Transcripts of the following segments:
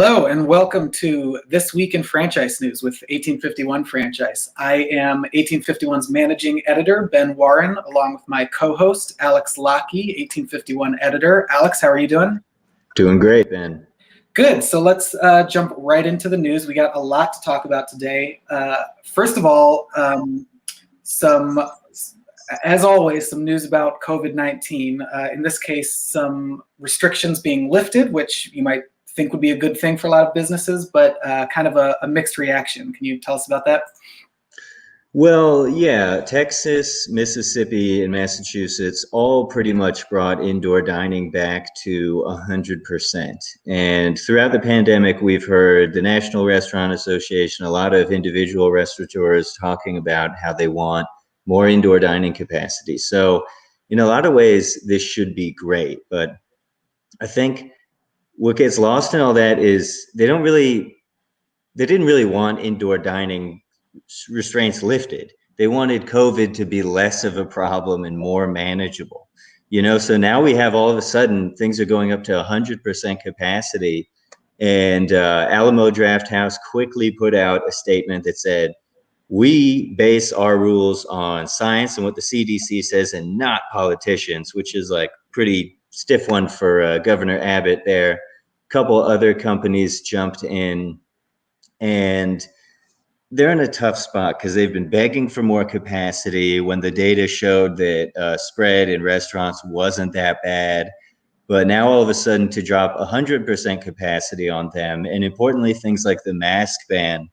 Hello and welcome to This Week in Franchise News with 1851 Franchise. I am 1851's managing editor, Ben Warren, along with my co-host, Alex Lockey, 1851 editor. Alex, how are you doing? Doing great, Ben. Good. So let's jump right into the news. We got a lot to talk about today. First of all, as always, some news about COVID-19. In this case, some restrictions being lifted, which you might think would be a good thing for a lot of businesses, but kind of a mixed reaction. Can you tell us about that? Well, yeah, Texas, Mississippi, and Massachusetts all pretty much brought indoor dining back to 100%. And throughout the pandemic, we've heard the National Restaurant Association, a lot of individual restaurateurs talking about how they want more indoor dining capacity. So in a lot of ways, this should be great. But I think what gets lost in all that is they didn't really want indoor dining restraints lifted. They wanted COVID to be less of a problem and more manageable. So now we have all of a sudden things are going up to 100% capacity. And Alamo Drafthouse quickly put out a statement that said, we base our rules on science and what the CDC says and not politicians, which is like pretty stiff one for Governor Abbott there. A couple other companies jumped in, and they're in a tough spot because they've been begging for more capacity when the data showed that spread in restaurants wasn't that bad. But now all of a sudden to drop 100% capacity on them, and importantly, things like the mask ban,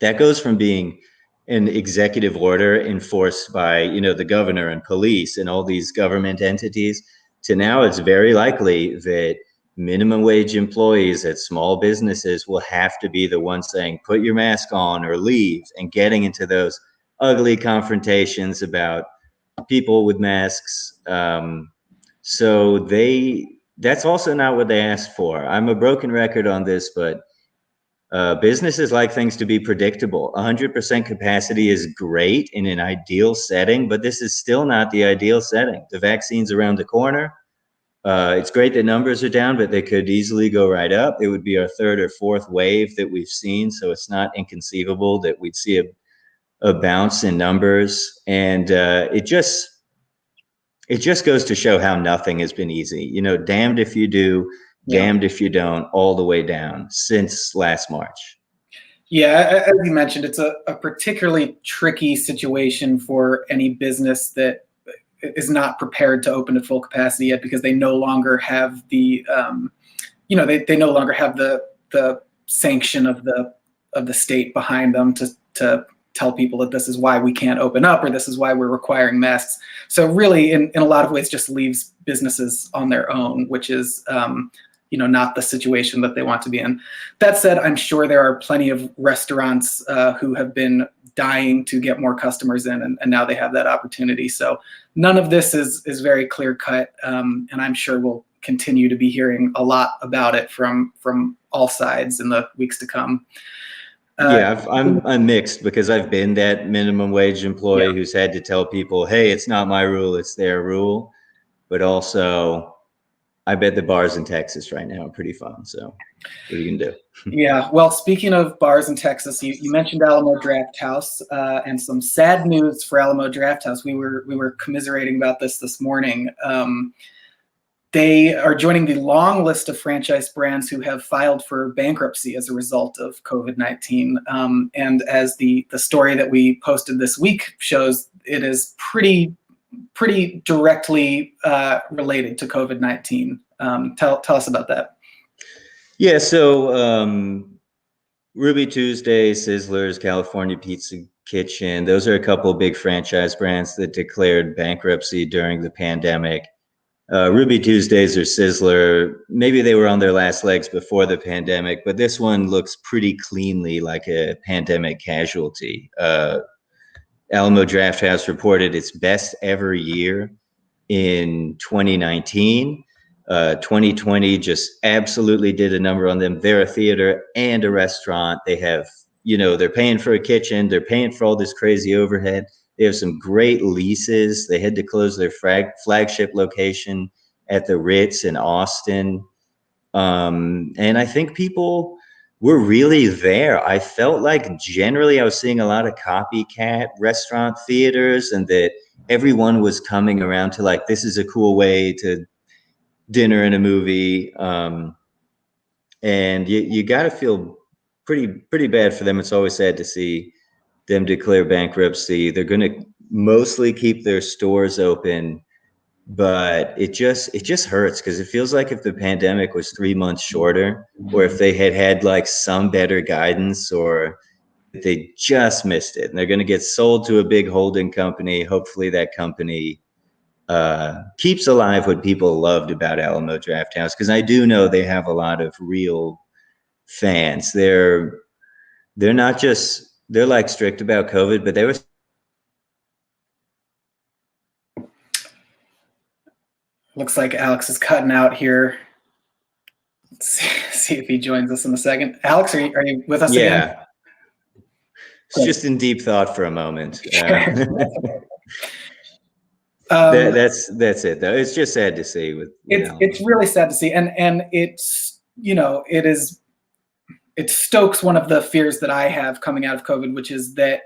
that goes from being an executive order enforced by, the governor and police and all these government entities to now it's very likely that minimum wage employees at small businesses will have to be the ones saying, put your mask on or leave, and getting into those ugly confrontations about people with masks. So that's also not what they asked for. I'm a broken record on this, but businesses like things to be predictable. 100% capacity is great in an ideal setting, but this is still not the ideal setting. The vaccine's around the corner. It's great that numbers are down, but they could easily go right up. It would be our third or fourth wave that we've seen, so it's not inconceivable that we'd see a bounce in numbers. And it just goes to show how nothing has been easy. Damned if you do, damned if you don't, all the way down since last March. Yeah, as you mentioned, it's a particularly tricky situation for any business that is not prepared to open at full capacity yet, because they no longer have the they no longer have the sanction of the state behind them to tell people that this is why we can't open up or this is why we're requiring masks. So really, in a lot of ways, just leaves businesses on their own, which is not the situation that they want to be in. That said, I'm sure there are plenty of restaurants who have been dying to get more customers in, and now they have that opportunity. So none of this is very clear cut, and I'm sure we'll continue to be hearing a lot about it from all sides in the weeks to come. I'm mixed because I've been that minimum wage employee who's had to tell people, hey, it's not my rule, it's their rule. But also, I bet the bars in Texas right now are pretty fun. So what are you gonna do? Yeah, well, speaking of bars in Texas, you mentioned Alamo Drafthouse, and some sad news for Alamo Drafthouse. We were commiserating about this morning. They are joining the long list of franchise brands who have filed for bankruptcy as a result of COVID-19. And as the story that we posted this week shows, it is pretty directly related to COVID-19. Tell us about that. Yeah, so Ruby Tuesday, Sizzlers, California Pizza Kitchen, those are a couple of big franchise brands that declared bankruptcy during the pandemic. Ruby Tuesdays or Sizzler, maybe they were on their last legs before the pandemic, but this one looks pretty cleanly like a pandemic casualty. Alamo Drafthouse reported its best ever year in 2019. 2020 just absolutely did a number on them. They're a theater and a restaurant. They have, they're paying for a kitchen. They're paying for all this crazy overhead. They have some great leases. They had to close their flagship location at the Ritz in Austin. And I think people were really there. I felt like generally I was seeing a lot of copycat restaurant theaters, and that everyone was coming around to like, this is a cool way to dinner and a movie. And you got to feel pretty bad for them. It's always sad to see them declare bankruptcy. They're going to mostly keep their stores open, but it just hurts because it feels like if the pandemic was 3 months shorter, or if they had like some better guidance, or they just missed it and they're going to get sold to a big holding company. Hopefully that company keeps alive what people loved about Alamo Drafthouse, because I do know they have a lot of real fans. They're not just, they're like strict about COVID, but they were. Looks like Alex is cutting out here. Let's see if he joins us in a second. Alex, are you with us again? Yeah. It's just in deep thought for a moment. That's it though. It's just sad to see with it's really sad to see, and it's, you know, it stokes one of the fears that I have coming out of COVID, which is that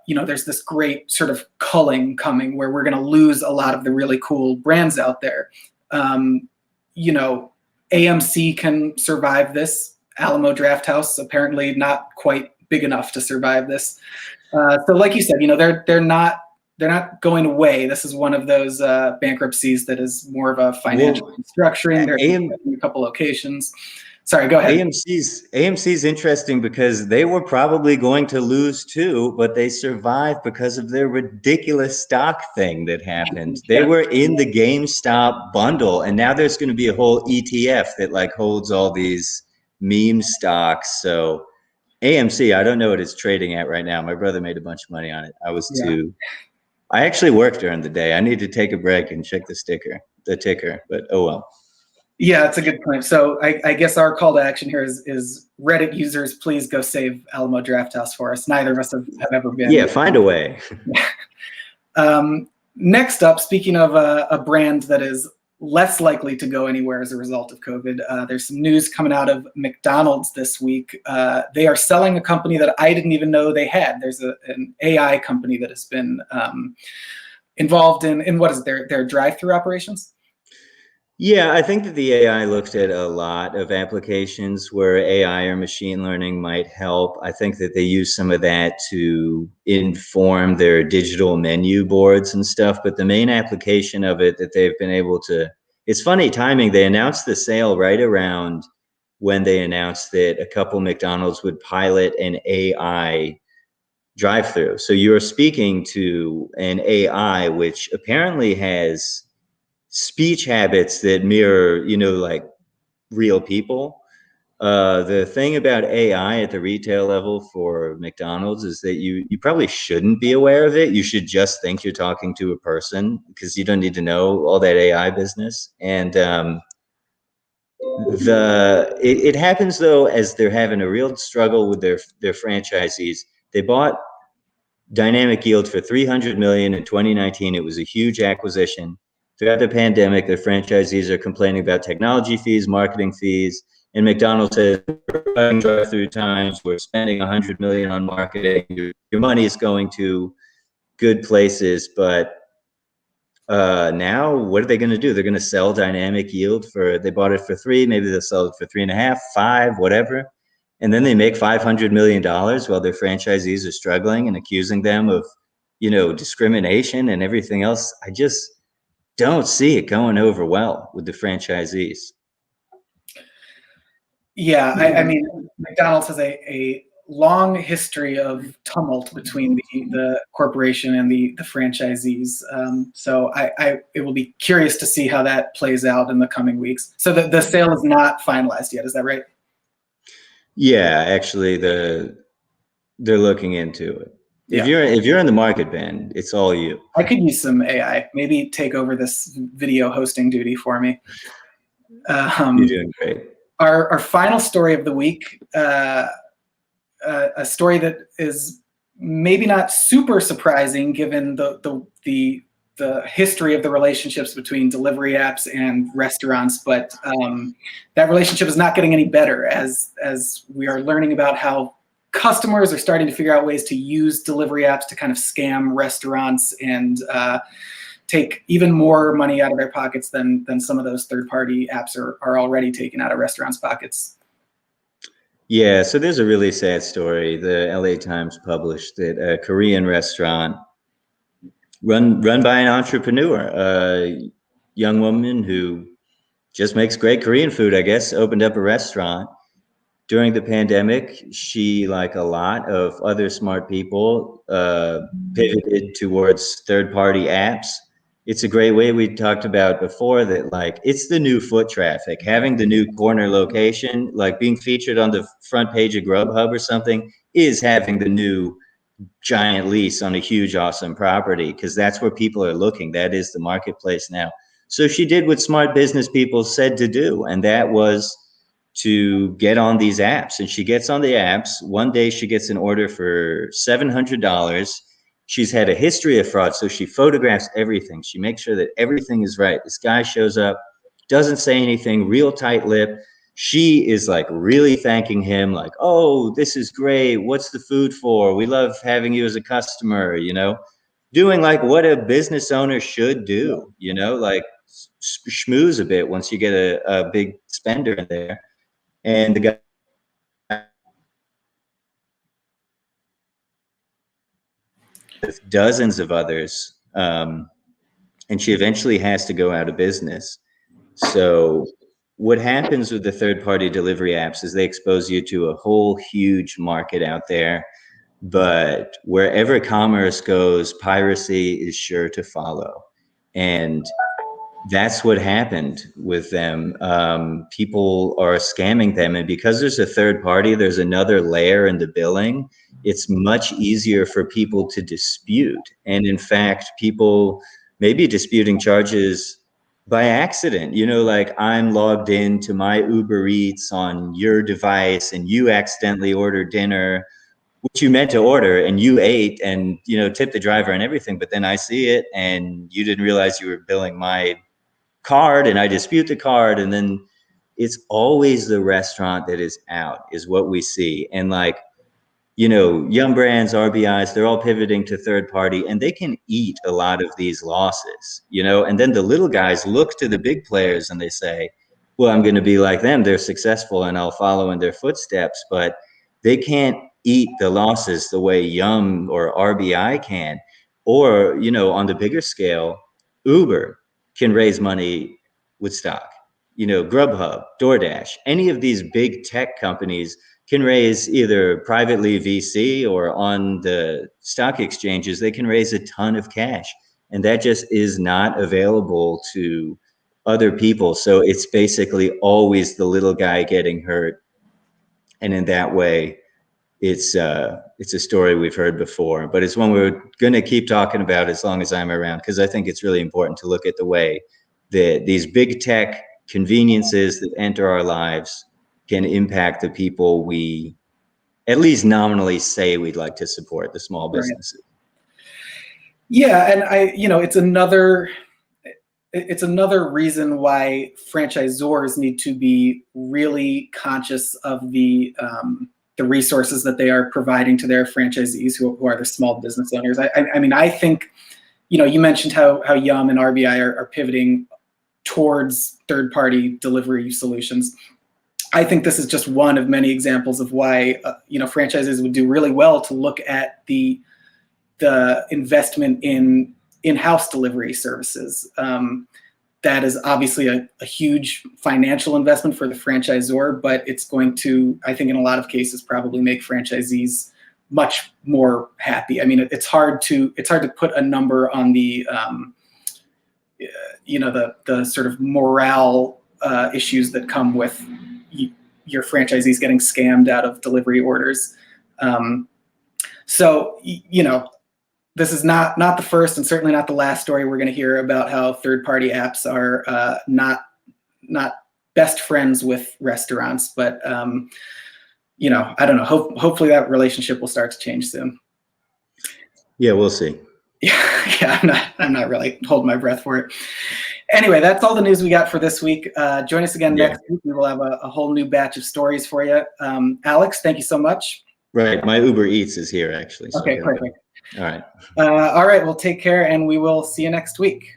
you know, there's this great sort of culling coming where we're going to lose a lot of the really cool brands out there. You know, AMC can survive this. Alamo Drafthouse apparently not quite big enough to survive this. So, like you said, you know, they're not going away. This is one of those bankruptcies that is more of a financial restructuring. There's a couple locations. Sorry, go ahead. AMC's interesting because they were probably going to lose too, but they survived because of their ridiculous stock thing that happened. They were in the GameStop bundle, and now there's going to be a whole ETF that like holds all these meme stocks. So AMC, I don't know what it's trading at right now. My brother made a bunch of money on it. I actually worked during the day. I need to take a break and check the ticker, but oh well. Yeah, it's a good point. So I guess our call to action here is Reddit users, please go save Alamo Drafthouse for us. Neither of us have ever been. Yeah, find a way. Next up, speaking of a brand that is less likely to go anywhere as a result of COVID, there's some news coming out of McDonald's this week. They are selling a company that I didn't even know they had. There's an AI company that has been involved in what is it, their drive-through operations? Yeah, I think that the AI looks at a lot of applications where AI or machine learning might help. I think that they use some of that to inform their digital menu boards and stuff. But the main application of it that they've been able to, it's funny timing. They announced the sale right around when they announced that a couple McDonald's would pilot an AI drive-through. So you're speaking to an AI, which apparently has speech habits that mirror, you know, like real people. The thing about AI at the retail level for McDonald's is that you probably shouldn't be aware of it. You should just think you're talking to a person, because you don't need to know all that AI business. And it happens though, as they're having a real struggle with their franchisees. They bought Dynamic Yield for $300 million in 2019. It was a huge acquisition. Throughout the pandemic, their franchisees are complaining about technology fees, marketing fees, and McDonald's says, we're cutting drive-through times, we're spending $100 million on marketing. Your money is going to good places, but now what are they going to do? They're going to sell Dynamic Yield they bought it for 3, maybe they'll sell it for 3.5, 5, whatever. And then they make $500 million while their franchisees are struggling and accusing them of, you know, discrimination and everything else. I just don't see it going over well with the franchisees. Yeah, I mean, McDonald's has a long history of tumult between the corporation and the franchisees. So it will be curious to see how that plays out in the coming weeks. So the sale is not finalized yet, is that right? Yeah, actually, they're looking into it. Yeah. If you're in the market, Ben, it's all you. I could use some AI. Maybe take over this video hosting duty for me. You're doing great. Our final story of the week, a story that is maybe not super surprising given the the history of the relationships between delivery apps and restaurants, but that relationship is not getting any better as we are learning about how customers are starting to figure out ways to use delivery apps to kind of scam restaurants and take even more money out of their pockets than some of those third-party apps are already taking out of restaurants' pockets. Yeah, so there's a really sad story. The LA Times published that a Korean restaurant run by an entrepreneur, a young woman who just makes great Korean food, I guess, opened up a restaurant. During the pandemic, she, like a lot of other smart people, pivoted towards third-party apps. It's a great way, we talked about before, that like it's the new foot traffic. Having the new corner location, like being featured on the front page of Grubhub or something, is having the new giant lease on a huge, awesome property, because that's where people are looking. That is the marketplace now. So she did what smart business people said to do, and that was to get on these apps. And she gets on the apps. One day she gets an order for $700. She's had a history of fraud, so she photographs everything. She makes sure that everything is right. This guy shows up, doesn't say anything, real tight lip. She is like really thanking him, like, oh, this is great. What's the food for? We love having you as a customer, you know, doing like what a business owner should do, you know, like schmooze a bit once you get a big spender in there. And the guy with dozens of others, and she eventually has to go out of business. So what happens with the third-party delivery apps is they expose you to a whole huge market out there, but wherever commerce goes, piracy is sure to follow. And that's what happened with them. People are scamming them, and because there's a third party, there's another layer in the billing. It's much easier for people to dispute. And in fact, people may be disputing charges by accident. You know, like I'm logged into my Uber Eats on your device and you accidentally ordered dinner, which you meant to order, and you ate and, you know, tipped the driver and everything, but then I see it and you didn't realize you were billing my card and I dispute the card. And then it's always the restaurant that is out, is what we see. And like, you know, Yum Brands, RBIs, they're all pivoting to third party, and they can eat a lot of these losses, you know, and then the little guys look to the big players and they say, well, I'm going to be like them. They're successful and I'll follow in their footsteps, but they can't eat the losses the way Yum or RBI can. Or, you know, on the bigger scale, Uber can raise money with stock. You know, Grubhub, DoorDash, any of these big tech companies can raise either privately VC or on the stock exchanges, they can raise a ton of cash. And that just is not available to other people. So it's basically always the little guy getting hurt. And in that way, it's a story we've heard before, but it's one we're going to keep talking about as long as I'm around, because I think it's really important to look at the way that these big tech conveniences that enter our lives can impact the people we at least nominally say we'd like to support, the small businesses. Right. Yeah, and you know, it's another reason why franchisors need to be really conscious of the resources that they are providing to their franchisees who are the small business owners. I mean, I think, you know, you mentioned how Yum and RBI are pivoting towards third-party delivery solutions. I think this is just one of many examples of why you know, franchises would do really well to look at the investment in in-house delivery services. That is obviously a huge financial investment for the franchisor, but it's going to, I think in a lot of cases, probably make franchisees much more happy. I mean, it's hard to put a number on the you know, the sort of morale issues that come with your franchisees getting scammed out of delivery orders. So, you know, this is not the first and certainly not the last story we're going to hear about how third-party apps are not best friends with restaurants. But you know, I don't know. Hopefully that relationship will start to change soon. Yeah, we'll see. Yeah, I'm not really holding my breath for it. Anyway, that's all the news we got for this week. Join us again next week. We will have a whole new batch of stories for you. Alex, thank you so much. Right. My Uber Eats is here, actually. So okay, perfect. All right. All right. Well, take care, and we will see you next week.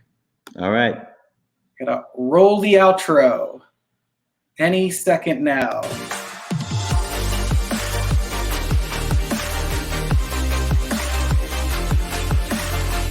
All right. Gotta roll the outro any second now.